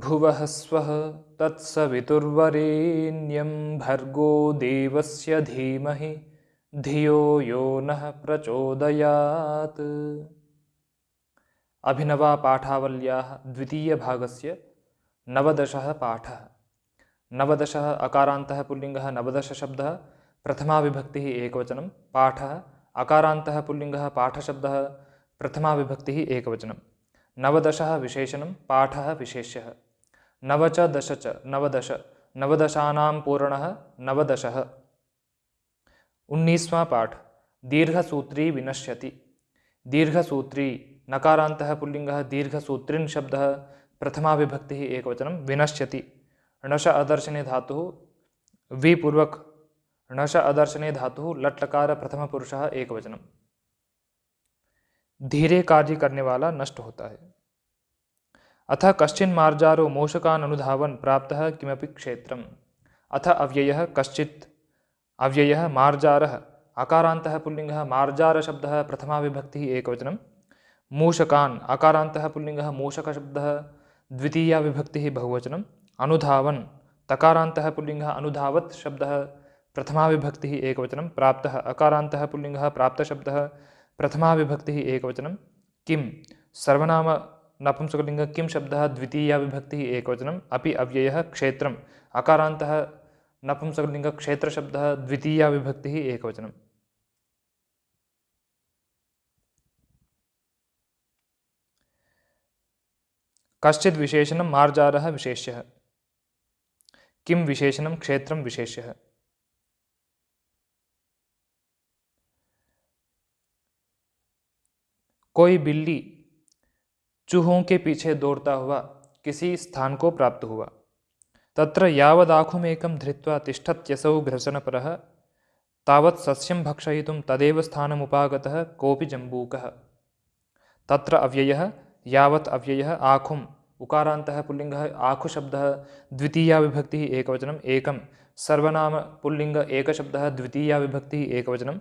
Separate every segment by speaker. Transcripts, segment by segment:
Speaker 1: भुवः स्वः तत्सवितुर्वरेण्यं भर्गो देवस्य धीमहि धियो यो नः प्रचोदयात्। अभिनवा पाठावल्याः द्वितीयभागस्य नवदशः पाठः। नवदशः अकारान्तः पुल्लिङ्गः नवदश शब्दः प्रथमा विभक्तिः एकवचनं। पाठः अकारान्तः पुल्लिङ्गः पाठशब्दः प्रथमा विभक्तिः एकवचनं। नवदशः विशेषणं पाठः विशेष्यः। नव च दश च नवदश नवदशानां पूर्णः नवदशः। 19वां पाठ दीर्घसूत्री विनश्यति। दीर्घसूत्री नकारान्तः पुल्लिङ्गः दीर्घसूत्रिन् शब्दः प्रथमा विभक्तिः एकवचनं। विनश्यति णश अदर्शने धातुः विपूर्वक णश अदर्शने धातुः लट्लकार प्रथमपुरुषः एकवचनं। धीरे कार्य करने वाला नष्ट होता है। अथ कश्चिन् मार्जारो मोषकान् अनुधावन् प्राप्तः किमपि क्षेत्रम्। अथ अव्ययः कश्चित् अव्ययः मार्जारः अकारान्तः पुल्लिङ्गः मार्जारशब्दः प्रथमा विभक्तिः एकवचनं। मूषकान् अकारान्तः पुल्लिङ्गः मूषकशब्दः द्वितीया विभक्तिः बहुवचनं। अनुधावन् तकारान्तः पुल्लिङ्गः अनुधावत् शब्दः प्रथमा विभक्तिः एकवचनं। प्राप्तः अकारान्तः पुल्लिङ्गः प्राप्तशब्दः प्रथमा विभक्तिः एकवचनं। किं सर्वनाम नपुंसकलिङ्ग किं शब्दः द्वितीया विभक्तिः एकवचनम्। अपि अव्ययः क्षेत्रम् अकारान्तः नपुंसकलिङ्ग क्षेत्रशब्दः द्वितीया विभक्तिः एकवचनम्। कश्चित् विशेषणं मार्जारः विशेष्यः। किं विशेषणं क्षेत्रं विशेष्यः। कोई बिल्ली चूहों के पीछे दौड़ता हुआ किसी स्थान को प्राप्त हुआ। तत्र यावदाखुमेकं धृत्वा तिष्ठत्यसौ घ्रसनपरः तावत् सस्यं भक्षयितुं तदेव स्थानमुपागतः कोऽपि जम्बूकः। तत्र अव्ययः यावत् अव्ययः आखुम् उकारान्तः पुल्लिङ्गः आखुशब्दः द्वितीया विभक्तिः एकवचनं। एकं सर्वनाम पुल्लिङ्ग एकशब्दः द्वितीया विभक्तिः एकवचनं।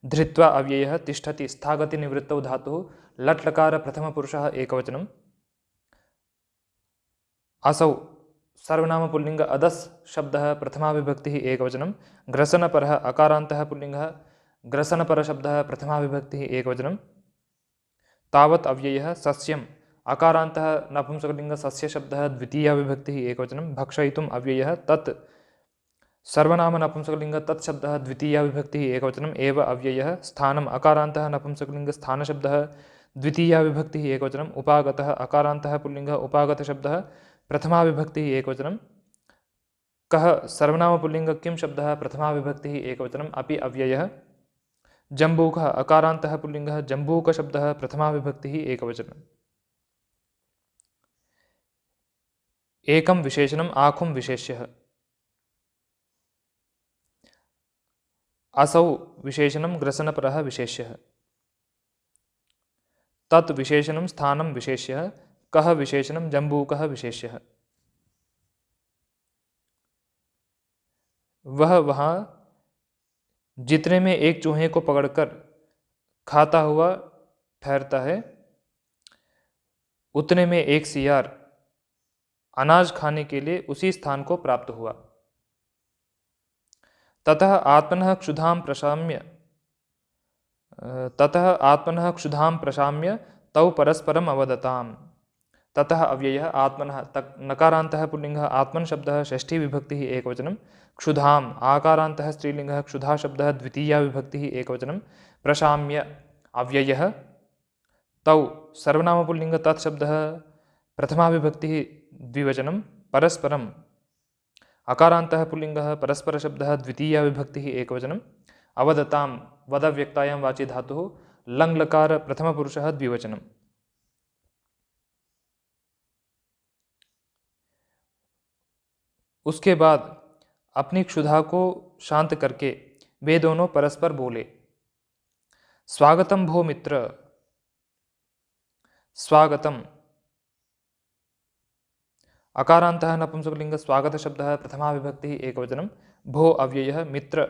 Speaker 1: धृत्वा अव्ययः तिष्ठति स्थागतिनिवृत्तौ धातुः लट्लकार प्रथमपुरुषः एकवचनं। असौ सर्वनाम पुल्लिङ्ग अदस् शब्दः प्रथमा विभक्तिः एकवचनं। ग्रसनपरः अकारान्तः पुल्लिङ्गः ग्रसनपरशब्दः प्रथमा विभक्तिः एकवचनं। तावत् अव्ययः सस्यम् अकारान्तः नपुंसकलिङ्ग सस्यशब्दः द्वितीया विभक्तिः एकवचनं। भक्षयितुम् अव्ययः तत् सर्वनाम नपुंसकलिङ्ग तत् शब्दः द्वितीया विभक्तिः एकवचनम्। एव अव्ययः स्थानम् अकारान्तः नपुंसकलिङ्ग स्थानशब्दः द्वितीया विभक्तिः एकवचनम्। उपागतः अकारान्तः पुल्लिङ्गः उपागतशब्दः प्रथमा विभक्तिः एकवचनं। कः सर्वनाम पुल्लिङ्ग किं शब्दः प्रथमा विभक्तिः एकवचनम्। अपि अव्ययः जम्बूकः अकारान्तः पुल्लिङ्गः जम्बूकशब्दः प्रथमा विभक्तिः एकवचनम्। एकं विशेषणम् आखुं विशेष्यः। असौ विशेषणं ग्रसनपरः विशेष्यः। तत् विशेषणं स्थानं विशेष्यः। कः विशेषणं जम्बूकः विशेष्यः। वह वहाँ जितने में एक चूहे को पकड़कर खाता हुआ ठहरता है उतने में एक सियार अनाज खाने के लिए उसी स्थान को प्राप्त हुआ। ततः आत्मनः क्षुधां प्रशाम्य तौ परस्परम् अवदताम्। ततः अव्ययः आत्मनः नकारान्तः पुल्लिङ्गः आत्मन् शब्दः षष्ठी विभक्तिः एकवचनं। क्षुधाम् आकारान्तः स्त्रीलिङ्गः क्षुधा शब्दः द्वितीया विभक्तिः एकवचनं। प्रशाम्य अव्ययः तौ सर्वनामपुल्लिङ्ग तत् शब्दः प्रथमा विभक्तिः द्विवचनं। परस्परम् अकारान्तः पुल्लिङ्गः परस्परशब्दः द्वितीया विभक्तिः एकवचनं। अवदतां वदव्यक्तायां वाचि धातुः लङ्लकार प्रथमपुरुषः द्विवचनम्। उसके बाद अपनी क्षुधा को शांत करके वे दोनों परस्पर बोले, स्वागतम भो मित्र। स्वागतम अकारान्तः नपुंसकलिङ्ग स्वागत शब्दः प्रथमा विभक्तिः एकवचनं। भो अव्ययः मित्र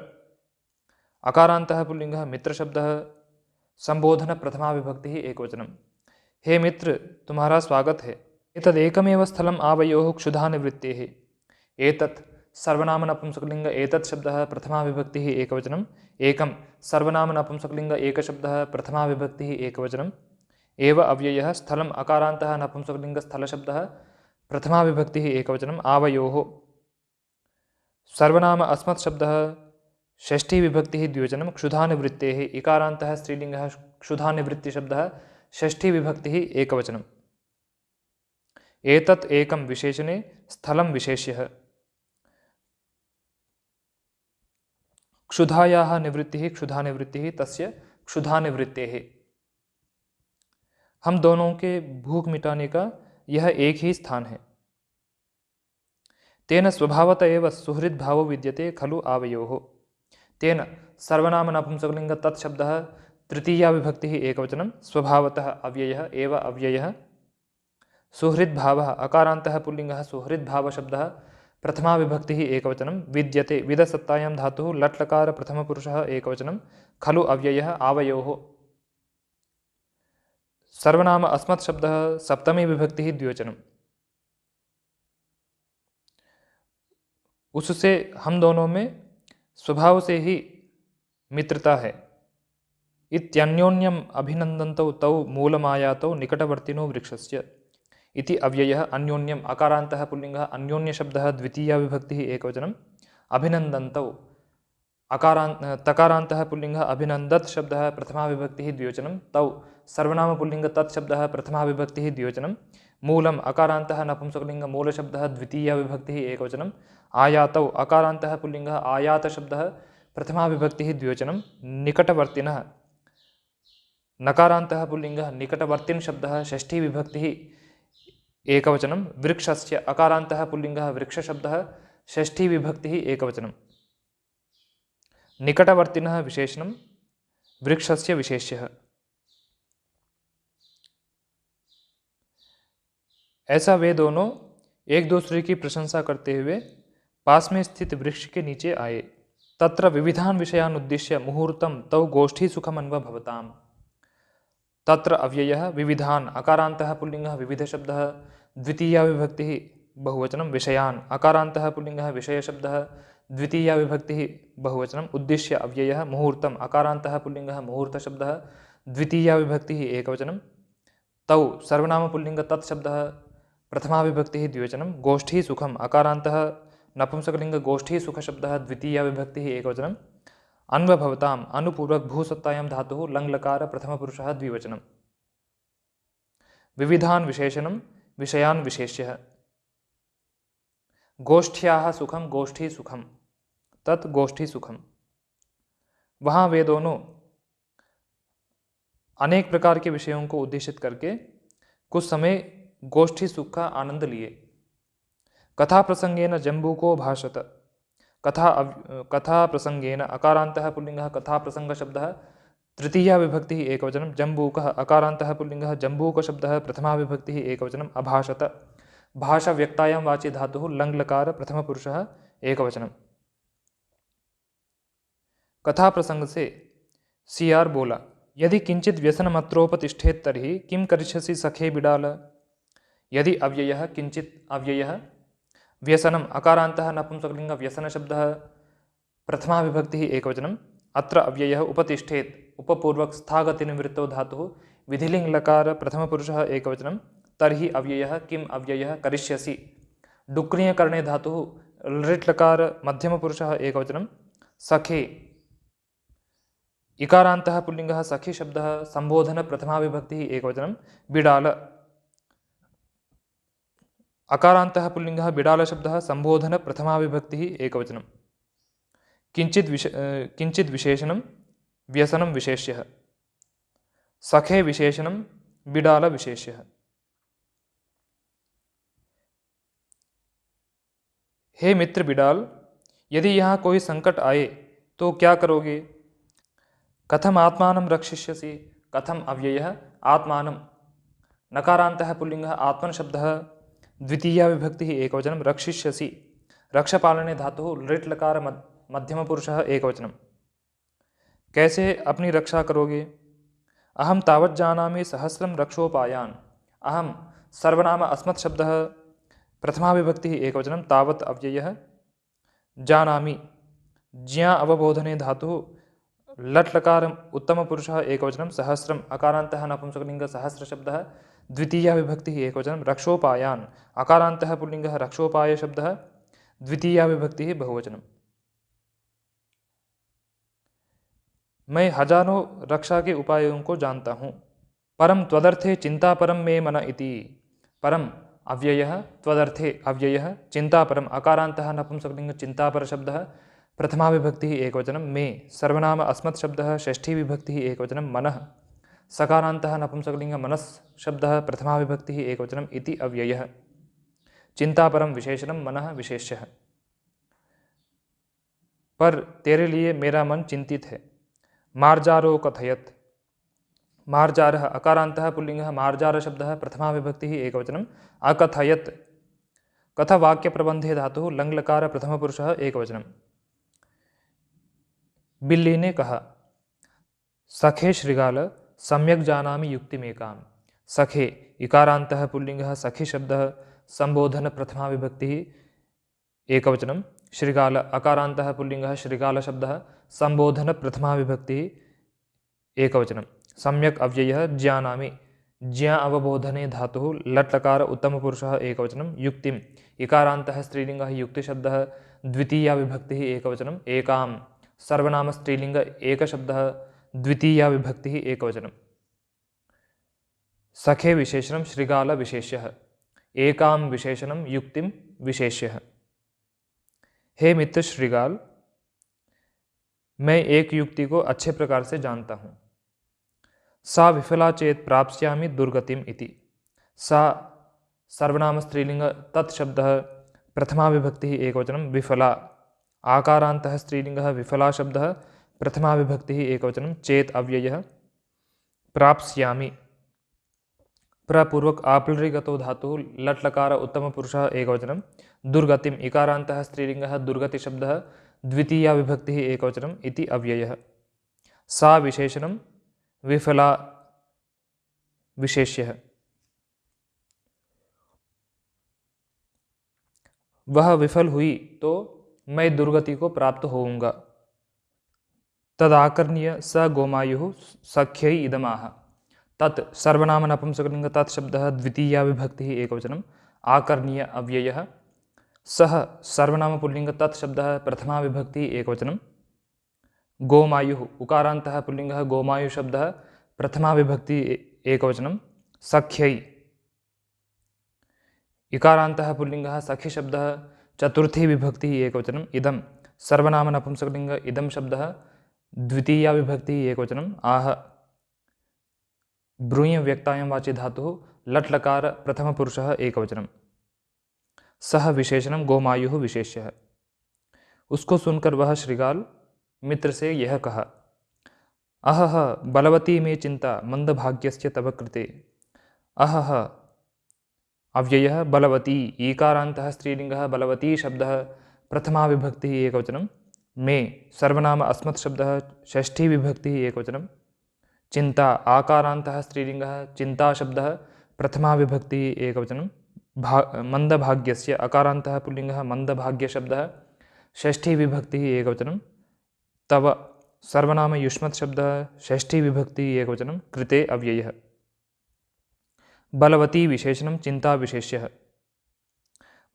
Speaker 1: अकारान्तः पुल्लिङ्गः मित्रशब्दः संबोधन प्रथमा विभक्तिः एकवचनं। हे मित्र तुम्हारा स्वागत है। एतदेकमेव स्थलम् आवयोः क्षुधानिवृत्तेः। एतत् सर्वनाम नपुंसकलिंग एतत् शब्दः प्रथमा विभक्तिः एकवचनम्। एकं सर्वनाम नपुंसकलिंग एकशब्दः प्रथमा विभक्तिः एकवचनम्। एव अव्ययः स्थलम् अकारान्तः नपुंसकलिंग स्थलशब्दः प्रथमा विभक्तिः एकवचनम्। आवयोः सर्वनाम अस्मत् शब्दः षष्ठी विभक्तिः द्विवचनं। क्षुधानिवृत्तेः इकारान्तः स्त्रीलिङ्गः क्षुधानिवृत्तिशब्दः षष्ठी विभक्तिः एकवचनम्। एतत् एकं विशेषणे स्थलं विशेष्यः। क्षुधायाः निवृत्तिः क्षुधानिवृत्तिः तस्य क्षुधानिवृत्तेः। हम दोनों के भूख मिटाने का यह एक ही स्थान है। तेन स्वभावत एव सुहृद भावो विद्यते खलु आवयोः। तेन सर्वनाम नपुंसकलिंग तत्शब्दः तृतीया विभक्तिः एकवचनं। स्वभावतः अव्ययः एव अव्ययः। सुहृद भावः अकारान्तः पुल्लिङ्गः सुहृद भावशब्दः प्रथमा विभक्तिः एकवचनं। विद्यते विदसत्तायां धातुः लट्लकार प्रथमपुरुषः एकवचनं। खलु अव्ययः आवयोः। सर्वनाम अस्मत् शब्दः सप्तमी विभक्तिः द्विवचनम्। उससे हम दोनों में स्वभाव से ही मित्रता है। इत्यन्योन्यम् अभिनन्दन्तौ तौ मूलमायातौ निकटवर्तिनो वृक्षस्य। इति अव्ययः अन्योन्यम् अकारान्तः पुल्लिङ्गः अन्योन्यशब्दः द्वितीया विभक्तिः एकवचनम्। अभिनन्दन्तौ तकारान्तः पुल्लिङ्गः अभिनन्दत् शब्दः प्रथमा विभक्तिः द्विवचनं। तौ सर्वनाम पुल्लिङ्ग तत्शब्दः प्रथमा विभक्तिः द्विवचनं। मूलम् अकारान्तः नपुंसकलिङ्ग मूलशब्दः द्वितीया विभक्तिः एकवचनम्। आयातौ अकारान्तः पुल्लिङ्गः आयातशब्दः प्रथमा विभक्तिः द्विवचनं। निकटवर्तिनः नकारान्तः पुल्लिङ्गः निकटवर्तिन् शब्दः षष्ठी विभक्तिः एकवचनं। वृक्षस्य अकारान्तः पुल्लिङ्गः वृक्षशब्दः षष्ठी विभक्तिः एकवचनं। निकटवर्तिनः विशेषणं वृक्षस्य विशेष्यः। ऐसा वे दोनों एक दूसरे की प्रशंसा करते हुए पास में स्थित वृक्ष के नीचे आए। तत्र विविधान विषयान उद्दिश्य मुहूर्तम तौ गोष्ठी सुखमन्व भवताम। तत्र अव्ययः विविधान अकारान्तः पुल्लिङ्गः विविधशब्दः द्वितीया विभक्तिः बहुवचनं। विषयान अकारान्तः पुल्लिङ्गः विषयशब्दः द्वितीया विभक्तिः बहुवचनम्। उद्दिश्य अव्ययः मुहूर्तम् अकारान्तः पुल्लिङ्गः मुहूर्तशब्दः द्वितीया विभक्तिः एकवचनं। तौ सर्वनाम पुल्लिङ्ग तत्शब्दः प्रथमा विभक्तिः द्विवचनं। गोष्ठी सुखम् अकारान्तः नपुंसकलिङ्ग गोष्ठी सुखशब्दः द्वितीया विभक्तिः एकवचनम्। अन्वभवताम् अनुपूर्वक भूसत्तायां धातुः लङ्लकार प्रथमपुरुषः द्विवचनं। विविधान विशेषणं विषयान विशेष्यः। गोष्ठ्याः सुखम गोष्ठी सुखम तत् गोष्ठी सुखम। वहाँ वे दोनों अनेक प्रकार के विषयों को उद्देशित करके कुछ समय गोष्ठी सुख का आनंद लिए। कथा प्रसंगेन जम्बूको भाषत। कथा प्रसंगेन अकारान्तः पुल्लिङ्गः कथा प्रसंग शब्दः तृतीया विभक्तिः एकवचनं। जम्बूकः अकारान्तः पुल्लिङ्गः जम्बूकशब्दः प्रथमा विभक्तिः एकवचनम्। अभाषत भाषा व्यक्तायां वाची धातुः लङ्लकार प्रथमपुरुषः एकवचनम्। कथा प्रसंग से सीआर बोला, यदि किंचित व्यसनमत्रोपतिष्ठेत् तर्हि किं करिष्यसि सखे बिडाल। यदि अव्ययः किंचित अव्ययः व्यसनम् अकारान्तः नपुंसकलिङ्ग व्यसनशब्दः प्रथमा विभक्तिः एकवचनम्। अत्र अव्ययः उपतिष्ठेत् उपपूर्वक स्थागतिनिवृत्तौ धातुः विधिलिङ्लकार प्रथमपुरुषः एकवचनं। तर्हि अव्ययः किम् अव्ययः करिष्यसि डुक्रियकरणे धातुः लृट्लकार मध्यमपुरुषः एकवचनं। सखे इकारान्तः पुल्लिङ्गः सखी शब्दः संबोधन प्रथमा विभक्तिः एकवचनं। बिडाल अकारान्तः पुल्लिङ्गः बिडालशब्दः संबोधन प्रथमा विभक्तिः एकवचनं। किंचित विशेषणं व्यसनं विशेष्यः। सखे विशेषणं बिडाल विशेष्यः। हे मित्र बिडाल, यदि यहाँ कोई संकट आए तो क्या करोगे। कथम आत्मानं रक्षिष्यसि कथम अव्ययः आत्मानं नकारान्तः पुल्लिङ्गः आत्मन शब्दः द्वितीया विभक्तिः एकवचनं। रक्षिष्यसि रक्षपालने धातुः लृट्लकार मध्यमपुरुषः एकवचनं। कैसे अपनी रक्षा करोगे। अहम तावत् जानामि सहस्रं रक्षोपायान्। अहम सर्वनाम अस्मत् शब्दः प्रथमा विभक्तिः एकवचनं तावत् अव्ययः। जानामि ज्ञा अवबोधने धातुः लट् लकारम् उत्तमपुरुषः एकवचनं सहस्रम् अकारान्तः नपुंसकलिङ्गः सहस्रशब्दः द्वितीया विभक्तिः एकवचनं रक्षोपायान् अकारान्तः पुल्लिङ्गः रक्षोपायशब्दः द्वितीया विभक्तिः बहुवचनं। मैं हजारों रक्षा के उपायों को जानता हूँ। परम त्वदर्थे चिंता परम मे मन इति। परम अव्ययः त्वदर्थे अव्ययः चिंतापरम अकारान्तः नपुंसकलिङ्गः चिंतापर शब्दः प्रथमा विभक्तिः एकवचनं मे सर्वनाम अस्मत् शब्दः षष्ठी विभक्तिः एकवचनं मनः सकारान्तः नपुंसकलिङ्गः मनस् शब्दः प्रथमा विभक्तिः एकवचनं इति अव्ययः। चिंतापरम विशेषणं मनः विशेष्यः। पर तेरे लिए मेरा मन चिंतित है। मार्जारो कथयत् मार्जारः अकारान्तः पुल्लिङ्गः मार्जार शब्दः प्रथमा विभक्तिः एकवचनं अकथयत् कथवाक्यप्रबन्धे धातुः लङ्लकार प्रथमपुरुषः एकवचनं। बिल्ली ने कहा सखे श्रृगाल सम्यक् जानामि युक्तिमेकां। सखे इकारान्तः पुल्लिङ्गः सखी शब्दः संबोधन प्रथमा विभक्तिः एकवचनं। श्रृगाल अकारान्तः पुल्लिङ्गः श्रृगाल शब्दः संबोधन प्रथमा विभक्तिः एकवचनं। सम्यक् अव्ययः ज्ञानामि ज्ञा अवबोधने धातुः लट् लकार उत्तमपुरुषः एकवचनं। युक्तिम् इकारान्तः स्त्रीलिङ्गः युक्तिशब्दः द्वितीया विभक्तिः एकवचनं। एकां सर्वनाम स्त्रीलिङ्ग एकशब्दः द्वितीया विभक्तिः एकवचनं। सखे विशेषणं श्रृगाल विशेष्यः। एकां विशेषणं युक्तिं विशेष्यः। हे मित्र श्रृगाल मैं एक युक्ति को अच्छे प्रकार से जानता हूँ। सा विफला चेत प्राप्स्यामि दुर्गतिम इति। सा सर्वनाम स्त्रीलिंग तत्शब्दः प्रथमा विभक्तिः एकवचनं विफला आकारान्तः स्त्रीलिंगः विफला शब्दः प्रथमा विभक्तिः एकवचनं। चेत अव्ययः प्राप्स्यामि प्रपूर्वक आप्लुरिगतो धातुः लट् लकार उत्तमपुरुषः एकवचनं। दुर्गतिम इकारान्तः स्त्रीलिंगः दुर्गति शब्दः द्वितीया विभक्तिः एकवचनम् इति अव्ययः। सा विशेषणं विफला विशेष्यः। वह विफल हुई तो मैं दुर्गति को प्राप्त होऊंगा। तदाकर्ण्य स गोमायुः सख्यै इदमाह। तत् सर्वनाम नपुंसकलिङ्ग तत् शब्दः द्वितीया विभक्तिः एकवचनं। आकर्ण्य अव्ययः। सः सर्वनाम पुल्लिङ्ग तत् शब्दः प्रथमा विभक्तिः एकवचनं। गोमायुः उकारान्तः पुल्लिङ्गः गोमायु शब्दः प्रथमा विभक्ति एकवचनं। सख्यै इकारान्तः पुल्लिङ्गः सखी शब्दः चतुर्थी विभक्तिः एकवचनम्। इदं सर्वनाम नपुंसकलिङ्ग इदं शब्दः द्वितीया विभक्तिः एकवचनम्। आह ब्रूय व्यक्तायां वाचि धातुः लट् लकार प्रथमपुरुषः एकवचनं। सह विशेषणं गोमायुः विशेष्यः। उसको सुनकर वह श्रृगाल मित्र से यह कहा अहह बलवती मे चिंता मंदभाग्यस्य तव कृते। अहह अव्ययः बलवती ईकारान्तः स्त्रीलिङ्गः बलवती शब्दः प्रथमा विभक्तिः एकवचनं। मे सर्वनाम अस्मत् शब्दः षष्ठी विभक्तिः एकवचनं। चिंता आकारान्तः स्त्रीलिङ्गः चिंता शब्दः प्रथमा विभक्तिः एकवचनं। मंदभाग्यस्य अकारान्तः पुल्लिङ्गः मंदभाग्य शब्दः षष्ठी विभक्तिः एकवचनं। तव सर्वनाम युष्मत् शब्दः षष्ठी विभक्तिः एकवचनं। कृते अव्ययः। बलवती विशेषणं चिंता विशेष्यः।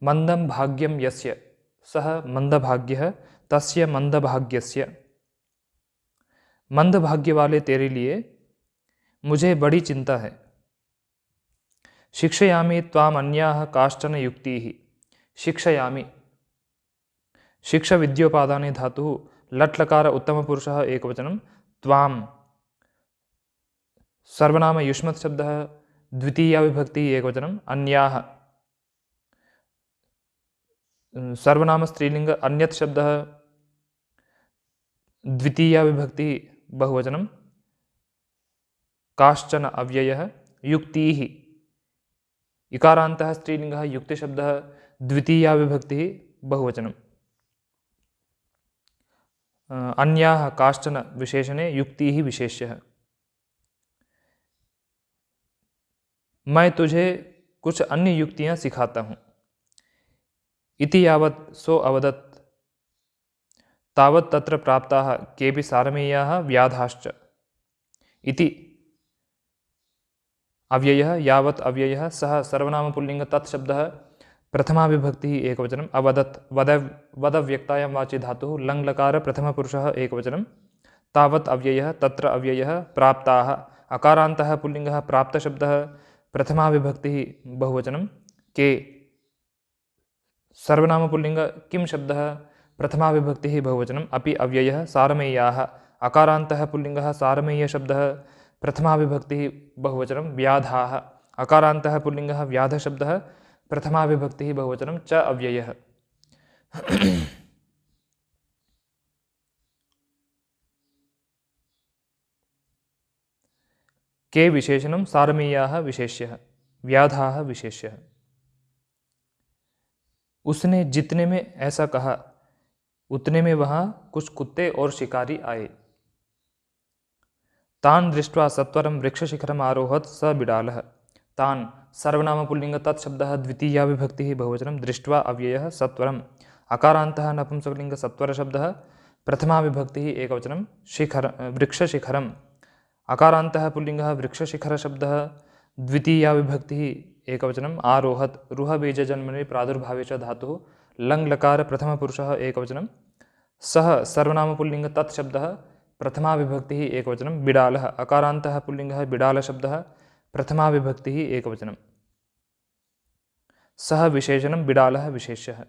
Speaker 1: मंदं भाग्यं यस्य सः मंदभाग्यः तस्य मंदभाग्यस्य। मंदभाग्य वाले तेरे लिए मुझे बड़ी चिंता है। शिक्षयामि त्वाम् अन्याः काश्चन युक्तिः। शिक्षयामि शिक्ष विद्योपादाने धातुः लट् लकार उत्तमपुरुषः एकवचनं। त्वां सर्वनाम युष्मत् शब्दः द्वितीया विभक्तिः एकवचनं। अन्याः सर्वनाम स्त्रीलिंग अन्यत् शब्दः द्वितीया विभक्तिः बहुवचनं। काश्चन अव्ययः। युक्तिः इकारान्तः स्त्रीलिङ्गः युक्तिशब्दः द्वितीया विभक्तिः बहुवचनं। अन्याः काश्चन विशेषणे युक्तिः विशेष्यः। मैं तुझे कुछ अन्य युक्तियाँ सिखाता हूँ। इति यावत् सो अवदत् तावत् तत्र प्राप्ताः केऽपि सारमेयाः व्याधाश्च। इति अव्ययः यावत् अव्ययः सः सर्वनामपुल्लिङ्ग तत्शब्दः प्रथमा विभक्तिः एकवचनम् अवदत् वदव्यक्तायां वाचि धातुः लङ्लकार प्रथमपुरुषः एकवचनं तावत् अव्ययः तत्र अव्ययः प्राप्ताः अकारान्तः पुल्लिङ्गः प्राप्तशब्दः प्रथमा विभक्तिः बहुवचनं के सर्वनामपुल्लिङ्ग किं शब्दः प्रथमा विभक्तिः बहुवचनम् अपि अव्ययः सारमेयाः अकारान्तः पुल्लिङ्गः सारमेयशब्दः प्रथमा विभक्तिः बहुवचनं व्याधाः अकारान्तः पुल्लिङ्गः व्याधशब्दः प्रथमा विभक्तिः बहुवचनं च अव्ययः। के विशेषणं सारमेयाः विशेष्यः व्याधाः विशेष्यः। उसने जितने में ऐसा कहा उतने में वहाँ कुछ कुत्ते और शिकारी आए। तान दृष्ट्वा सत्वरं वृक्षशिखरम् आरोहत् स बिडालः। तान सर्वनामपुल्लिङ्ग तत्शब्दः द्वितीया विभक्तिः बहुवचनं दृष्ट्वा अव्ययः सत्वरम् अकारान्तः नपुंसकलिङ्ग सत्वरशब्दः प्रथमा विभक्तिः एकवचनं शिखर वृक्षशिखरम् अकारान्तः पुल्लिङ्गः वृक्षशिखरशब्दः द्वितीया विभक्तिः एकवचनम् आरोहत् रुहबीजजन्मनि प्रादुर्भावे च धातुः लङ्लकार प्रथमपुरुषः एकवचनं सः सर्वनामपुल्लिङ्ग तत्शब्दः प्रथमा विभक्तिः एकवचनं बिडालः अकारान्तः पुल्लिङ्गः बिडालशब्दः प्रथमा विभक्तिः एकवचनं सः विशेषणं बिडालः विशेष्यः।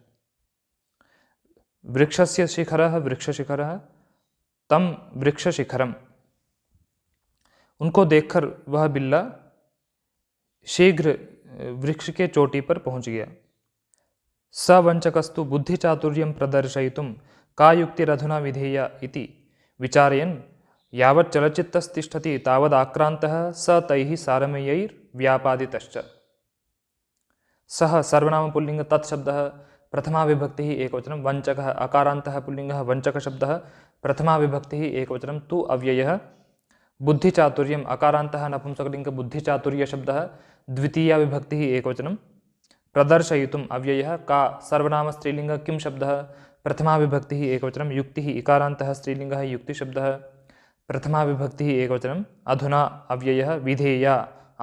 Speaker 1: वृक्षस्य शिखरः वृक्षशिखरः तं वृक्षशिखरम्। उनको देखकर वह बिल्ला शीघ्र वृक्ष के चोटी पर पहुंच गया। सवंचकस्तु बुद्धिचातुर्यं प्रदर्शयितुं का युक्तिरधुना विधेया इति विचारयन् यावत् चलचित्तस्तिष्ठति तावद् आक्रान्तः स तैः सारमेयैर्व्यापादितश्च। सः सर्वनामपुल्लिङ्ग तत्शब्दः प्रथमा विभक्तिः एकवचनं वंचकः अकारान्तः पुल्लिङ्गः वंचकशब्दः प्रथमा विभक्तिः एकवचनं तु अव्ययः बुद्धिचातुर्यम् अकारान्तः नपुंसकलिङ्ग बुद्धिचातुर्यशब्दः द्वितीया विभक्तिः एकवचनं प्रदर्शयितुम् अव्ययः का सर्वनाम स्त्रीलिङ्ग किं शब्दः प्रथमा विभक्तिः एकवचनं युक्तिः इकारान्तः स्त्रीलिङ्गः युक्तिशब्दः प्रथमा विभक्तिः एकवचनम् अधुना अव्ययः विधेया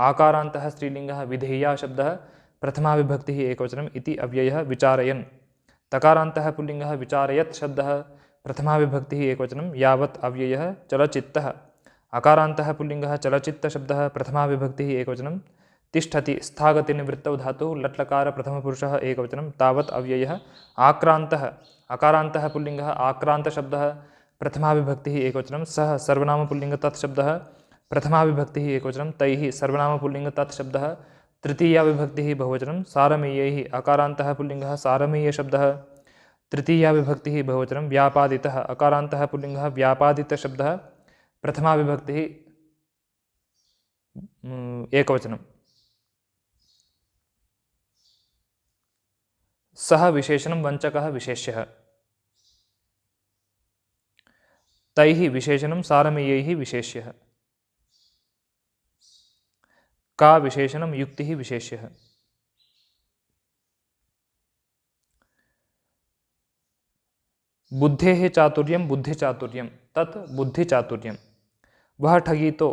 Speaker 1: आकारान्तः स्त्रीलिङ्गः विधेया शब्दः प्रथमा विभक्तिः एकवचनम् इति अव्ययः विचारयन् तकारान्तः पुल्लिङ्गः विचारयत् शब्दः प्रथमा विभक्तिः एकवचनं यावत् अव्ययः चलचित्तः अकारान्तः पुल्लिङ्गः चलचित्तशब्दः प्रथमा विभक्तिः एकवचनं तिष्ठति स्थागतिनिवृत्तौ धातुः लट्लकार प्रथमपुरुषः एकवचनं तावत् अव्ययः आक्रान्तः अकारान्तः पुल्लिङ्गः आक्रान्तशब्दः प्रथमा विभक्तिः एकवचनं सः सर्वनामपुल्लिङ्ग तत्शब्दः प्रथमा विभक्तिः एकवचनं तैः सर्वनामपुल्लिङ्ग तत्शब्दः तृतीया विभक्तिः बहुवचनं सारमेयैः अकारान्तः पुल्लिङ्गः सारमेयशब्दः तृतीया विभक्तिः बहुवचनं व्यापादितः अकारान्तः पुल्लिङ्गः व्यापादितशब्दः प्रथमा विभक्तिः एकवचनं सः विशेषणं वंचकः विशेष्यः तैः विशेषणं सारमेयैः विशेष्यः का विशेषणं युक्तिः विशेष्यः बुद्धेः चातुर्यं बुद्धिचातुर्यं तत् बुद्धिचातुर्यं। वह ठगी तो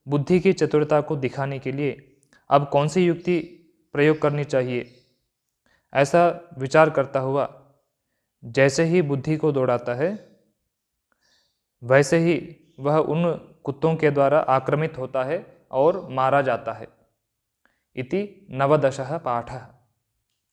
Speaker 1: बुद्धि की चतुरता को दिखाने के लिए अब कौन सी युक्ति प्रयोग करनी चाहिए ऐसा विचार करता हुआ जैसे ही बुद्धि को दौड़ाता है वैसे ही वह उन कुत्तों के द्वारा आक्रमित होता है और मारा जाता है। इति नवदशः पाठः।